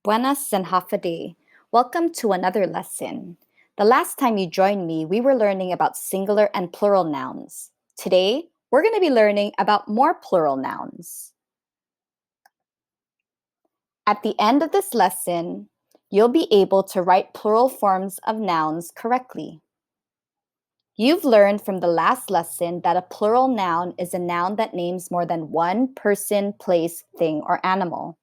Buenas and half a day. Welcome to another lesson. The last time you joined me, we were learning about singular and plural nouns. Today, we're going to be learning about more plural nouns. At the end of this lesson, you'll be able to write plural forms of nouns correctly. You've learned from the last lesson that a plural noun is a noun that names more than one person, place, thing, or animal.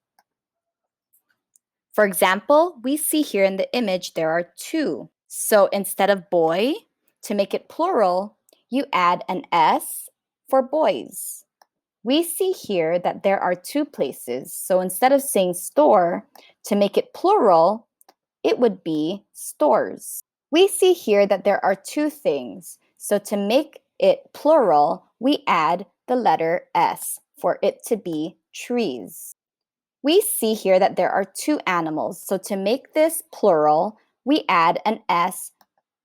For example, we see here in the image there are two. So instead of boy, to make it plural, you add an S for boys. We see here that there are two places. So instead of saying store, to make it plural, it would be stores. We see here that there are two things. So to make it plural, we add the letter S for it to be trees. We see here that there are two animals. So to make this plural, we add an S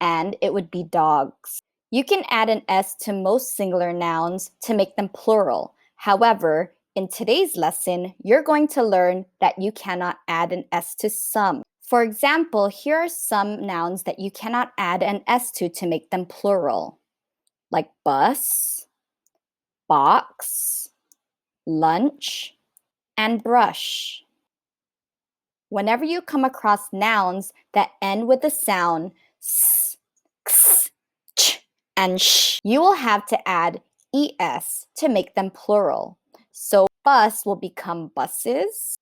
and it would be dogs. You can add an S to most singular nouns to make them plural. However, in today's lesson, you're going to learn that you cannot add an S to some. For example, here are some nouns that you cannot add an S to make them plural, like bus, box, lunch, and brush. Whenever you come across nouns that end with the sound s, x, ch, and sh, you will have to add es to make them plural. So bus will become buses,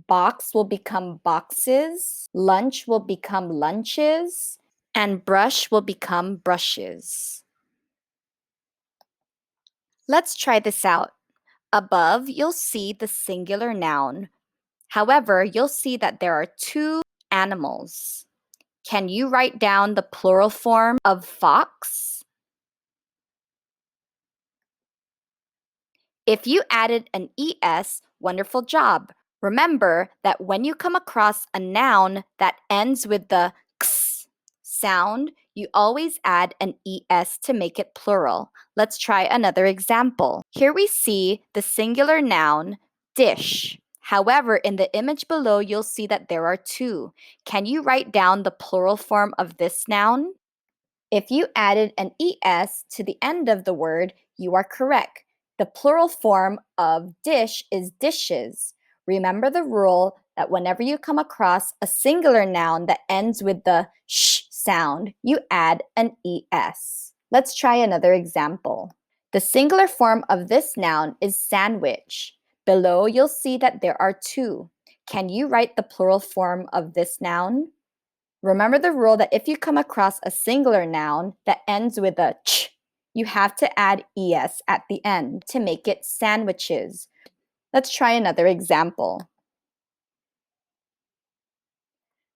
box will become boxes, lunch will become lunches, and brush will become brushes. Let's try this out. Above, you'll see the singular noun. However, you'll see that there are two animals. Can you write down the plural form of fox? If you added an es, wonderful job. Remember that when you come across a noun that ends with the x sound, you always add an es to make it plural. Let's try another example. Here we see the singular noun dish. However, in the image below, you'll see that there are two. Can you write down the plural form of this noun? If you added an es to the end of the word, you are correct. The plural form of dish is dishes. Remember the rule that whenever you come across a singular noun that ends with the sh sound, you add an es. Let's try another example. The singular form of this noun is sandwich. Below, you'll see that there are two. Can you write the plural form of this noun? Remember the rule that if you come across a singular noun that ends with a ch, you have to add es at the end to make it sandwiches. Let's try another example.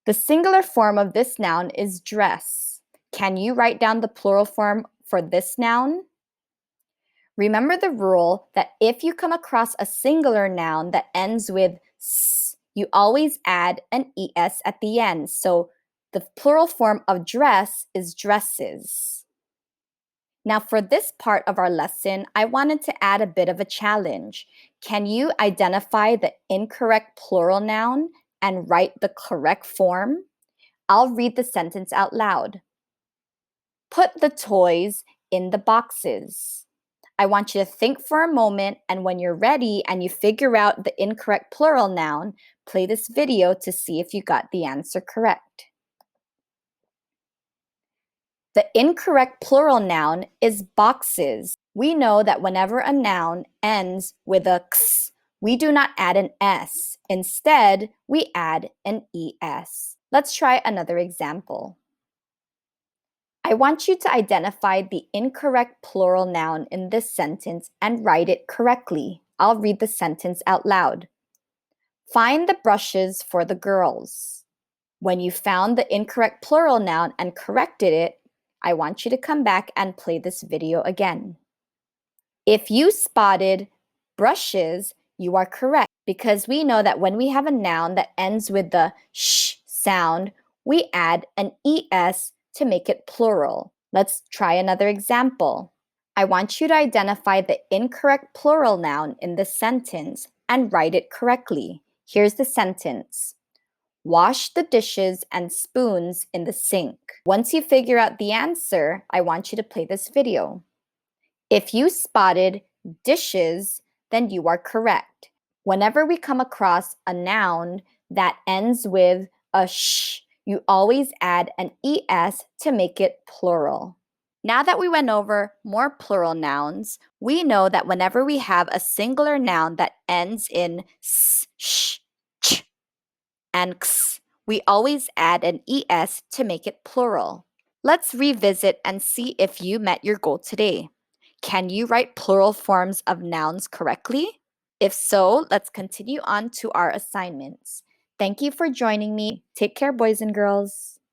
The singular form of this noun is dress. Can you write down the plural form for this noun? Remember the rule that if you come across a singular noun that ends with s, you always add an es at the end. So the plural form of dress is dresses. Now for this part of our lesson, I wanted to add a bit of a challenge. Can you identify the incorrect plural noun and write the correct form? I'll read the sentence out loud. Put the toys in the boxes. I want you to think for a moment, and when you're ready and you figure out the incorrect plural noun, play this video to see if you got the answer correct. The incorrect plural noun is boxes. We know that whenever a noun ends with a x, we do not add an s. Instead, we add an es. Let's try another example. I want you to identify the incorrect plural noun in this sentence and write it correctly. I'll read the sentence out loud. Find the brushes for the girls. When you found the incorrect plural noun and corrected it, I want you to come back and play this video again. If you spotted brushes, you are correct because we know that when we have a noun that ends with the sh sound, we add an es to make it plural. Let's try another example. I want you to identify the incorrect plural noun in the sentence and write it correctly. Here's the sentence. Wash the dishes and spoons in the sink. Once you figure out the answer, I want you to play this video. If you spotted dishes, then you are correct. Whenever we come across a noun that ends with a sh, you always add an es to make it plural. Now that we went over more plural nouns, we know that whenever we have a singular noun that ends in s, sh, ch, and x, we always add an es to make it plural. Let's revisit and see if you met your goal today. Can you write plural forms of nouns correctly? If so, let's continue on to our assignments. Thank you for joining me. Take care, boys and girls.